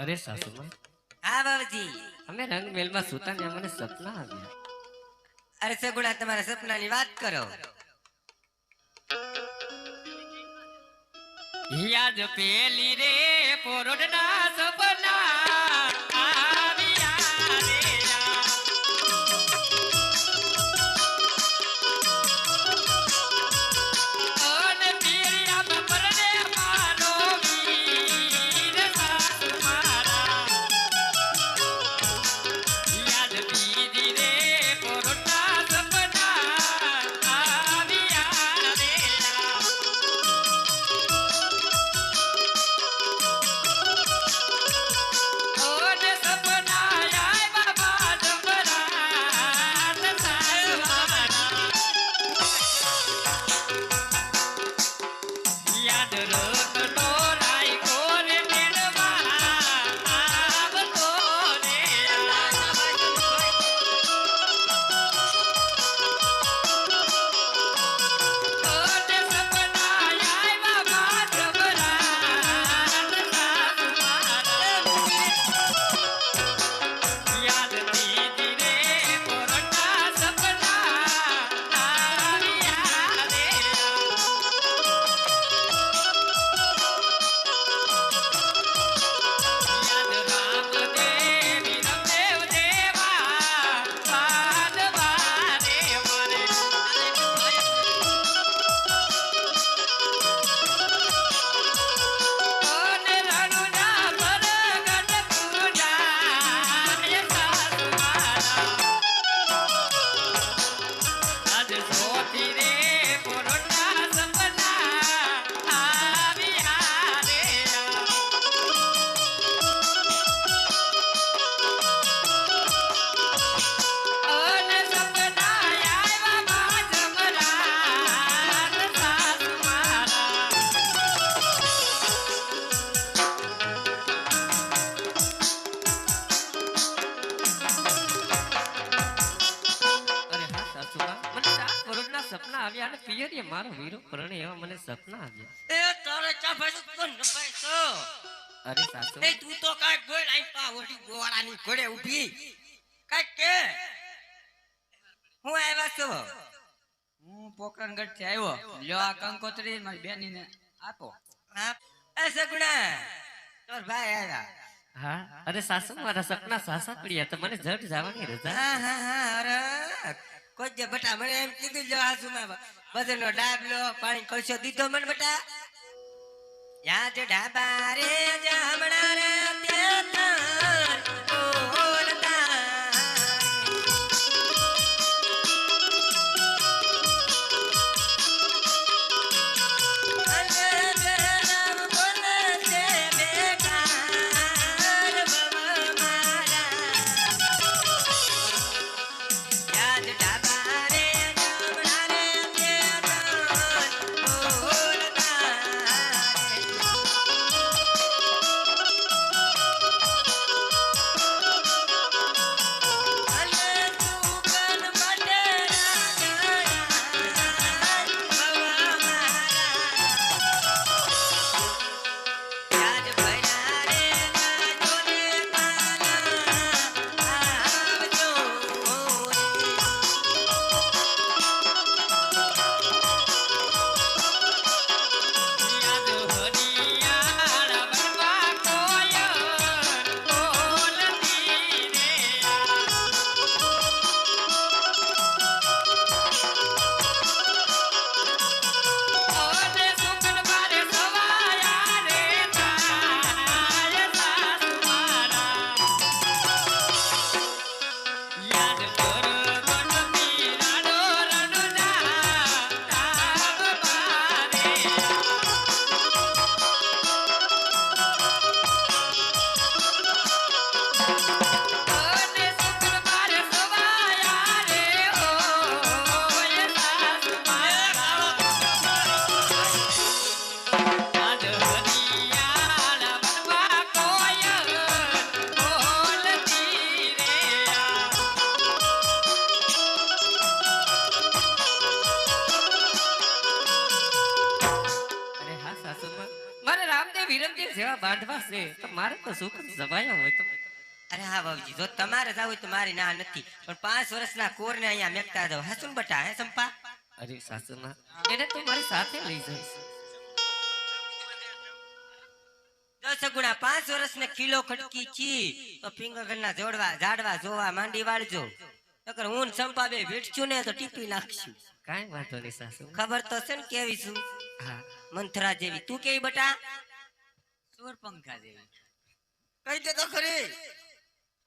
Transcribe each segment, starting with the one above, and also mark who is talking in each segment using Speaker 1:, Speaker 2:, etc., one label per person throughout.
Speaker 1: અરે સાસુમાં,
Speaker 2: હા બાબજી.
Speaker 1: અમે રંગમેલમાં સુતા ને મને સપના આવ્યા.
Speaker 2: અરે સગુણા, તમારા સપનાની વાત કરો.
Speaker 1: યાદ પેલી રે પોરોડના સપના આવ્યા રે રા. ઓને પીરિયા બપરને મારો વીર સાસુ મારા. યાદ પેલી રે પોરોડના સપના આવ્યા રે રા. ઓને સપના આવ્યા બાજમરા સાસુ મારા. યાદ રતનો રાયકો રે મેળવા આવતો રે. ઓને સપના આવ્યા બાજમરા સાસુ મારા. યાદ દીદી રે પોરટા સપના આવ્યા રે. યાદ રામ દેવી રમદેવ દેવા પાદવા રે મારે. ઓને રણુજા પરગટ પૂજા એ સાસુ મારા. આજ સોથી રે પોરટા સપના આવ્યા રે. ઓને સપના આવ્યા બાજમરા સાસુ મારા. અરે હા સાસુમાં, મને 7 વર્ષના સપના આવ્યા અને પિયરીએ મારો વીરો પરણે એવા મને સપના આવ્યા.
Speaker 2: એ તારે ચા ભાઈ તો ન પૈસો.
Speaker 1: અરે સાસુ,
Speaker 2: એ તું તો કાંઈક બોલ, આઈ પા ઓલી ગોળાની ઘોડે ઊભી કાંઈક કે. હું આવ્યા છું.
Speaker 3: હું પોકરણગઢ થી આવ્યો. લ્યો આ કંકોત્રી મારી બેનીને આપો.
Speaker 2: હા એ સગુણા, તાર ભાઈ આવ્યા.
Speaker 1: હા અરે સાસુ, મારા સપના સાસા પડ્યા તો મને જટ જવાની રજા.
Speaker 2: હા હા હા. અરે કોઈ જે બટા મને એમ કીધું લ્યો હાસુમાં બધાનો ડાબલો પાણી કળશો દીધો મને બટા. યાદ ડાબા રે જમણા રે તે તાર બોલતા. અને જન્મ બોલે છે બેકાર બવા મારા. યાદ ડાબા રે જમણા રે તે તાર બોલતા.
Speaker 1: વિરમજી જેવા બાંધવા છે તો મારે તો સુખ જવાયા હોય તો
Speaker 2: અરે હા બાબુજી, જો તમારે જાવ હોય તો મારી ના નથી, પણ 5 વર્ષના કોરને અહીંયા મેકતા જાવ. હા શું બટા, હે સંપા?
Speaker 1: અરે સાસુમાં એને તો મારી સાથે લઈ જઈશ.
Speaker 2: 10 ગુણા 5 વર્ષને કિલો ખટકી છી તો પિંગળના ઝાડવા જોવા માંડી વાળજો. નકર હું ને સંપા બે વેઠશું ને તો ટીપી નાખશું.
Speaker 1: કાંઈ વાંધો નહીં સાસુ.
Speaker 2: ખબર તો છે ને કેવી છું?
Speaker 1: હા
Speaker 2: મંથરા જેવી. તું કેવી બટા?
Speaker 3: સુર પંખા જેવી.
Speaker 2: કહી દે તો ખરી.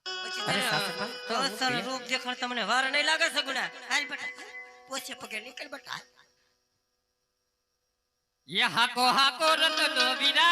Speaker 2: પછી
Speaker 1: અરે
Speaker 2: તને
Speaker 1: સાસુમાં, તો હું
Speaker 2: અસલ
Speaker 1: પ્રિય-
Speaker 2: રૂપ દેખાડ તમને વાર નહીં લાગે સગુણા? હાલ બટા, પોછે પગે નીકળ બટા.
Speaker 1: ये हाको हाको रतनो बिना